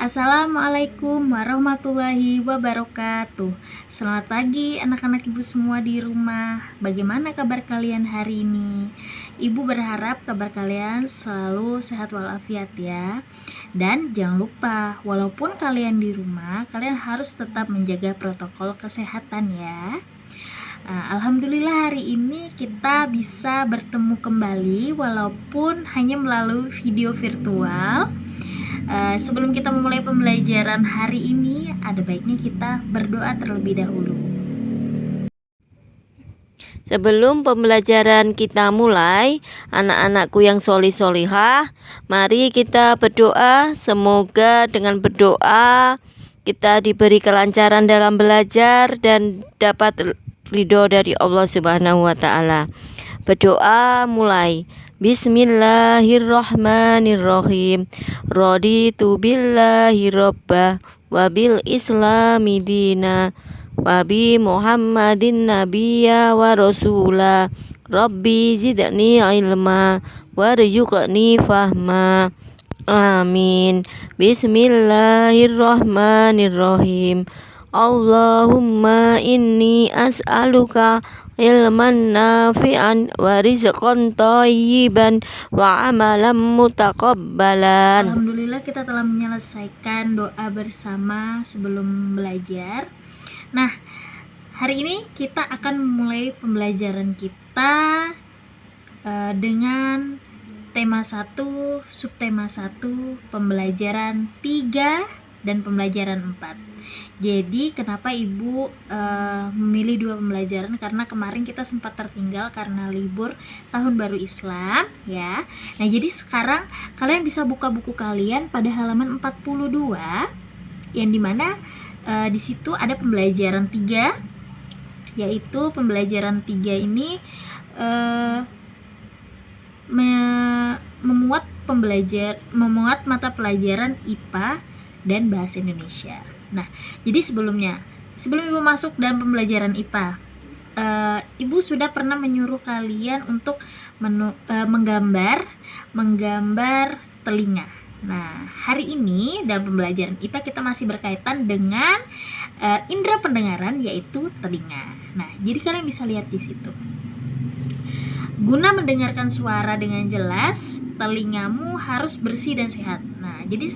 Assalamualaikum warahmatullahi wabarakatuh. Selamat pagi anak-anak ibu semua di rumah. Bagaimana kabar kalian hari ini? Ibu berharap kabar kalian selalu sehat walafiat ya. Dan jangan lupa, walaupun kalian di rumah, kalian harus tetap menjaga protokol kesehatan ya. Alhamdulillah hari ini kita bisa bertemu kembali walaupun hanya melalui video virtual. Sebelum kita memulai pembelajaran hari ini, ada baiknya kita berdoa terlebih dahulu. Sebelum pembelajaran kita mulai, anak-anakku yang solih-solihah, mari kita berdoa. Semoga dengan berdoa kita diberi kelancaran dalam belajar dan dapat ridho dari Allah Subhanahu wa Ta'ala. Berdoa mulai. Bismillahirrahmanirrahim. Raditu billahi robba wa bil islami dina wa bi Muhammadin nabiyya wa rasula. Rabbi zidni ilma warzuqni fahma. Amin. Bismillahirrahmanirrahim. Allahumma inni as'aluka ilman nafi'an wa rizqan thayyiban wa amalan mutaqabbalan. Alhamdulillah kita telah menyelesaikan doa bersama sebelum belajar. Nah, hari ini kita akan memulai pembelajaran kita dengan tema 1, subtema 1, pembelajaran 3 dan pembelajaran 4. Jadi kenapa ibu memilih 2 pembelajaran? Karena kemarin kita sempat tertinggal karena libur tahun baru Islam ya. Nah jadi sekarang kalian bisa buka buku kalian pada halaman 42, yang dimana di situ ada pembelajaran 3, yaitu pembelajaran 3 ini memuat mata pelajaran IPA dan bahasa Indonesia. Nah, jadi sebelum ibu masuk dalam pembelajaran IPA, ibu sudah pernah menyuruh kalian untuk menggambar telinga. Nah, hari ini dalam pembelajaran IPA kita masih berkaitan dengan indera pendengaran, yaitu telinga. Nah, jadi kalian bisa lihat di situ. Guna mendengarkan suara dengan jelas, telingamu harus bersih dan sehat. Nah, jadi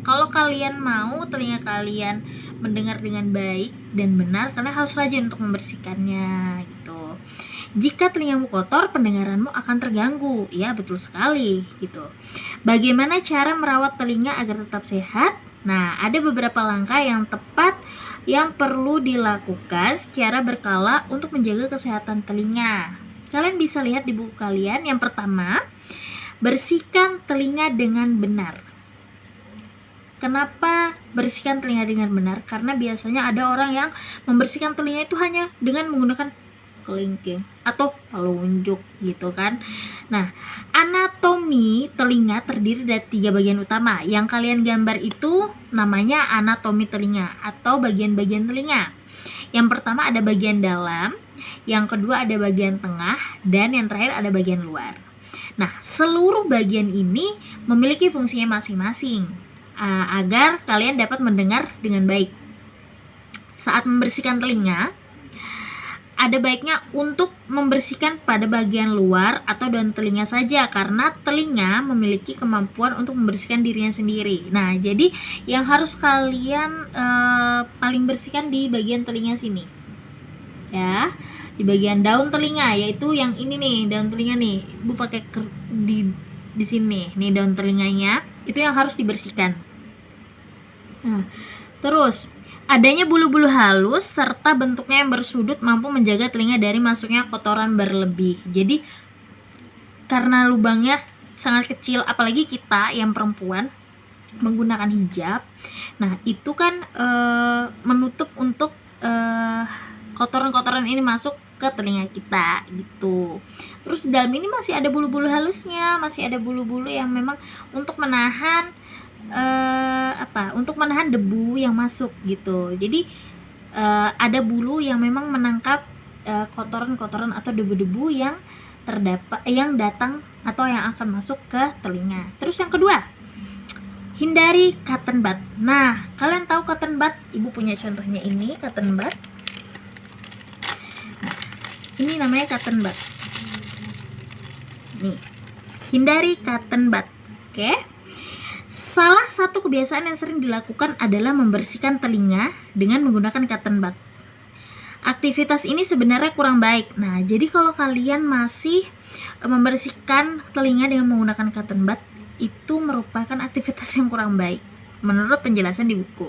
kalau kalian mau telinga kalian mendengar dengan baik dan benar, kalian harus rajin untuk membersihkannya gitu. Jika telingamu kotor, pendengaranmu akan terganggu. Ya, betul sekali gitu. Bagaimana cara merawat telinga agar tetap sehat? Nah, ada beberapa langkah yang tepat yang perlu dilakukan secara berkala untuk menjaga kesehatan telinga. Kalian bisa lihat di buku kalian. Yang pertama, bersihkan telinga dengan benar. Kenapa bersihkan telinga dengan benar? Karena biasanya ada orang yang membersihkan telinga itu hanya dengan menggunakan kelingking atau telunjuk gitu kan. Nah, anatomi telinga terdiri dari 3 bagian utama. Yang kalian gambar itu namanya anatomi telinga atau bagian-bagian telinga. Yang pertama ada bagian dalam, yang kedua ada bagian tengah, dan yang terakhir ada bagian luar. Nah, seluruh bagian ini memiliki fungsinya masing-masing agar kalian dapat mendengar dengan baik. Saat membersihkan telinga, ada baiknya untuk membersihkan pada bagian luar atau daun telinga saja, karena telinga memiliki kemampuan untuk membersihkan dirinya sendiri. Nah, jadi yang harus kalian paling bersihkan di bagian telinga sini. Ya, di bagian daun telinga, yaitu yang ini nih, daun telinga nih. Ibu pakai di sini. Nih daun telinganya, itu yang harus dibersihkan. Nah, terus adanya bulu-bulu halus serta bentuknya yang bersudut mampu menjaga telinga dari masuknya kotoran berlebih. Jadi karena lubangnya sangat kecil, apalagi kita yang perempuan menggunakan hijab, nah itu kan menutup untuk kotoran-kotoran ini masuk ke telinga kita gitu. Terus di dalam ini masih ada bulu-bulu halusnya, masih ada bulu-bulu yang memang untuk menahan untuk menahan debu yang masuk gitu. Jadi ada bulu yang memang menangkap kotoran-kotoran atau debu-debu yang datang atau yang akan masuk ke telinga. Terus yang kedua, hindari cotton bud. Nah, kalian tahu cotton bud? Ibu punya contohnya ini, cotton bud. Nah, ini namanya cotton bud. Nih, hindari cotton bud. Oke. Salah satu kebiasaan yang sering dilakukan adalah membersihkan telinga dengan menggunakan cotton bud. Aktivitas ini sebenarnya kurang baik. Nah, jadi kalau kalian masih membersihkan telinga dengan menggunakan cotton bud, itu merupakan aktivitas yang kurang baik menurut penjelasan di buku.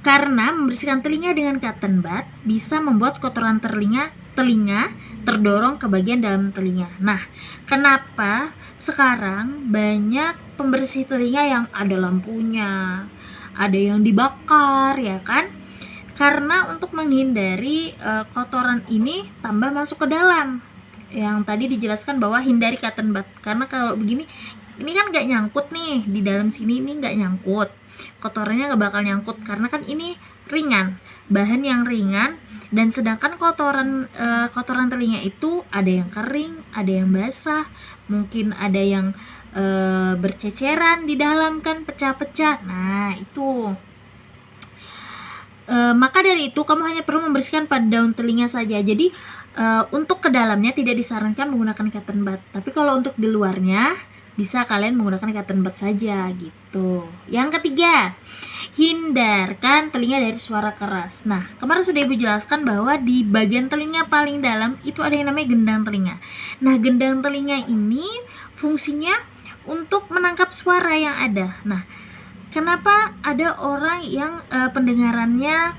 Karena membersihkan telinga dengan cotton bud bisa membuat kotoran telinga terdorong ke bagian dalam telinga. Nah, kenapa sekarang banyak pembersih telinga yang ada lampunya, ada yang dibakar, ya kan? Karena untuk menghindari kotoran ini tambah masuk ke dalam. Yang tadi dijelaskan bahwa hindari cotton bud. Karena kalau begini, ini kan nggak nyangkut nih di dalam sini, ini nggak nyangkut. Kotorannya nggak bakal nyangkut karena kan ini ringan, bahan yang ringan. Dan sedangkan kotoran telinga itu ada yang kering, ada yang basah, mungkin ada yang berceceran di dalam kan, pecah-pecah. Nah itu. Maka dari itu kamu hanya perlu membersihkan pada daun telinga saja. Jadi untuk ke dalamnya tidak disarankan menggunakan cotton bud. Tapi kalau untuk di luarnya bisa kalian menggunakan cotton bud saja gitu. Yang ketiga, hindarkan telinga dari suara keras. Nah, kemarin sudah Ibu jelaskan bahwa di bagian telinga paling dalam itu ada yang namanya gendang telinga. Nah, gendang telinga ini fungsinya untuk menangkap suara yang ada. Nah, kenapa ada orang yang pendengarannya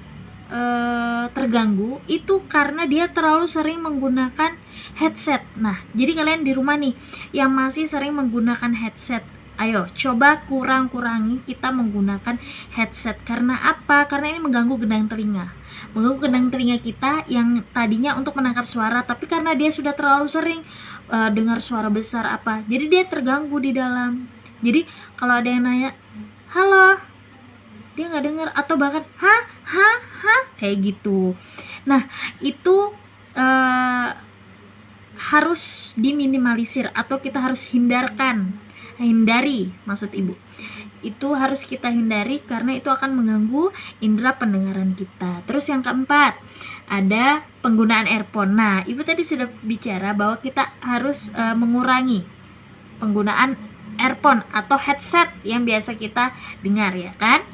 terganggu? Itu karena dia terlalu sering menggunakan headset. Nah, jadi kalian di rumah nih yang masih sering menggunakan headset, ayo coba kurangi kita menggunakan headset. Karena apa? Karena ini mengganggu gendang telinga. Mengganggu gendang telinga kita yang tadinya untuk menangkap suara, tapi karena dia sudah terlalu sering dengar suara besar apa, jadi dia terganggu di dalam. Jadi kalau ada yang nanya, halo, dia nggak dengar, atau bahkan ha kayak gitu. Nah, itu harus diminimalisir atau kita harus hindari maksud Ibu. Itu harus kita hindari karena itu akan mengganggu indera pendengaran kita. Terus yang keempat, ada penggunaan earphone. Nah, Ibu tadi sudah bicara bahwa kita harus mengurangi penggunaan earphone atau headset yang biasa kita dengar, ya kan?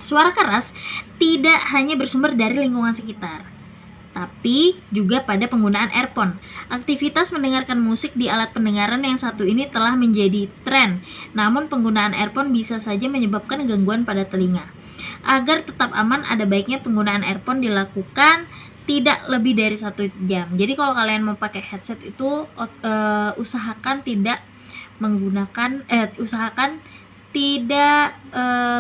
Suara keras tidak hanya bersumber dari lingkungan sekitar, tapi juga pada penggunaan earphone. Aktivitas mendengarkan musik di alat pendengaran yang satu ini telah menjadi tren. Namun penggunaan earphone bisa saja menyebabkan gangguan pada telinga. Agar tetap aman, ada baiknya penggunaan earphone dilakukan tidak lebih dari 1 jam. Jadi kalau kalian mau pakai headset itu usahakan tidak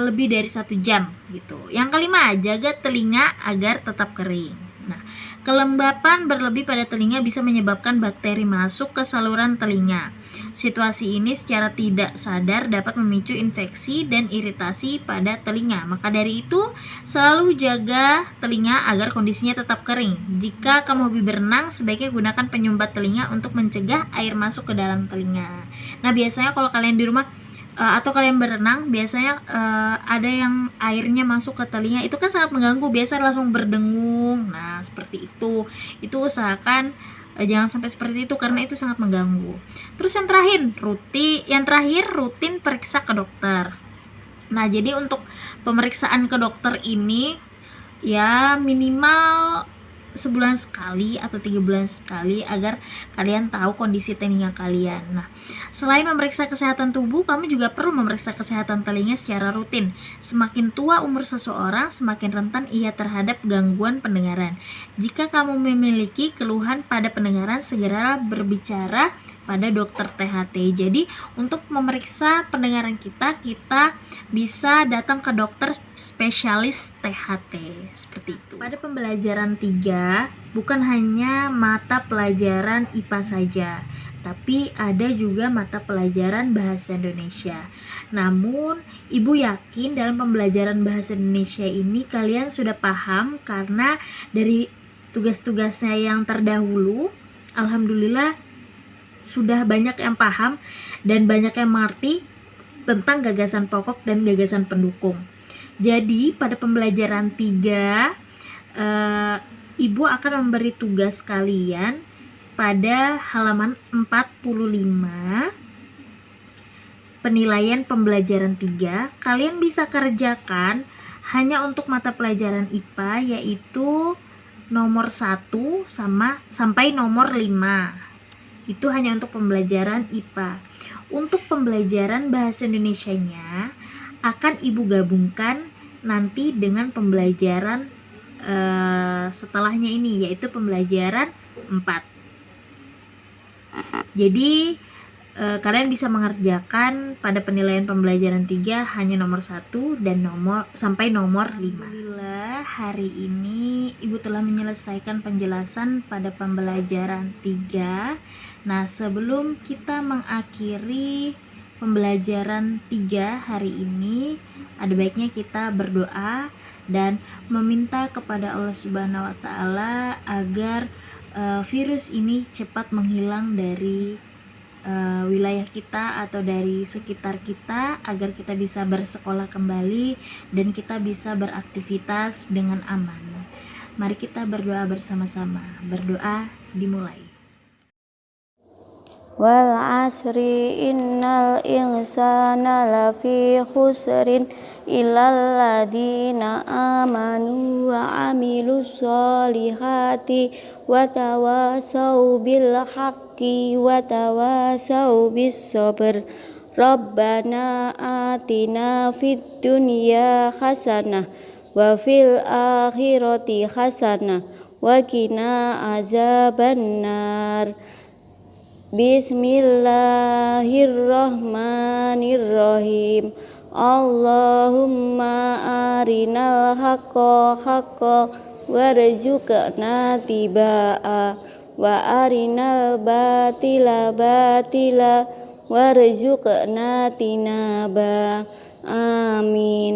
lebih dari 1 jam gitu. Yang kelima, jaga telinga agar tetap kering. Nah, kelembapan berlebih pada telinga bisa menyebabkan bakteri masuk ke saluran telinga. Situasi ini secara tidak sadar dapat memicu infeksi dan iritasi pada telinga. Maka dari itu, selalu jaga telinga agar kondisinya tetap kering. Jika kamu hobi berenang, sebaiknya gunakan penyumbat telinga untuk mencegah air masuk ke dalam telinga. Nah, biasanya kalau kalian di rumah atau kalian berenang, biasanya ada yang airnya masuk ke telinga, itu kan sangat mengganggu, biasa langsung berdengung. Nah, seperti itu usahakan jangan sampai seperti itu karena itu sangat mengganggu. Terus yang terakhir rutin periksa ke dokter. Nah, jadi untuk pemeriksaan ke dokter ini ya minimal sebulan sekali atau 3 bulan sekali agar kalian tahu kondisi telinga kalian. Nah, selain memeriksa kesehatan tubuh, kamu juga perlu memeriksa kesehatan telinga secara rutin. Semakin tua umur seseorang, semakin rentan ia terhadap gangguan pendengaran. Jika kamu memiliki keluhan pada pendengaran, segeralah berbicara pada dokter THT. Jadi untuk memeriksa pendengaran kita bisa datang ke dokter spesialis THT seperti itu. Pada pembelajaran 3 bukan hanya mata pelajaran IPA saja, tapi ada juga mata pelajaran bahasa Indonesia. Namun Ibu yakin dalam pembelajaran bahasa Indonesia ini kalian sudah paham karena dari tugas-tugasnya yang terdahulu alhamdulillah sudah banyak yang paham dan banyak yang mengerti. tentang gagasan pokok dan gagasan pendukung. Jadi pada pembelajaran 3 Ibu akan memberi tugas kalian pada halaman 45, penilaian pembelajaran 3. Kalian bisa kerjakan hanya untuk mata pelajaran IPA, yaitu nomor 1 sampai nomor 5. Itu hanya untuk pembelajaran IPA. Untuk pembelajaran bahasa Indonesianya akan Ibu gabungkan nanti dengan pembelajaran setelahnya ini, yaitu pembelajaran 4. Jadi kalian bisa mengerjakan pada penilaian pembelajaran 3 hanya nomor 1 dan sampai nomor 5. Alhamdulillah, hari ini Ibu telah menyelesaikan penjelasan pada pembelajaran 3. Nah, sebelum kita mengakhiri pembelajaran 3 hari ini, ada baiknya kita berdoa dan meminta kepada Allah Subhanahu wa taala agar virus ini cepat menghilang dari wilayah kita atau dari sekitar kita, agar kita bisa bersekolah kembali dan kita bisa beraktivitas dengan aman. Mari kita berdoa bersama-sama. Berdoa dimulai. Wal asri innal insana lafi khusrin illal ladzina amanu wa amilus solihati wa tawasau bil haqqi wa tawasau bis sabr. Rabbana atina fid dunya hasanah wa fil akhirati hasanah wa qina azabannar. Bismillahirrahmanirrahim. Allahumma arinal haqqa haqqa warzuqna tibaa wa arinal batila batila warzuqna tinaba. Amin.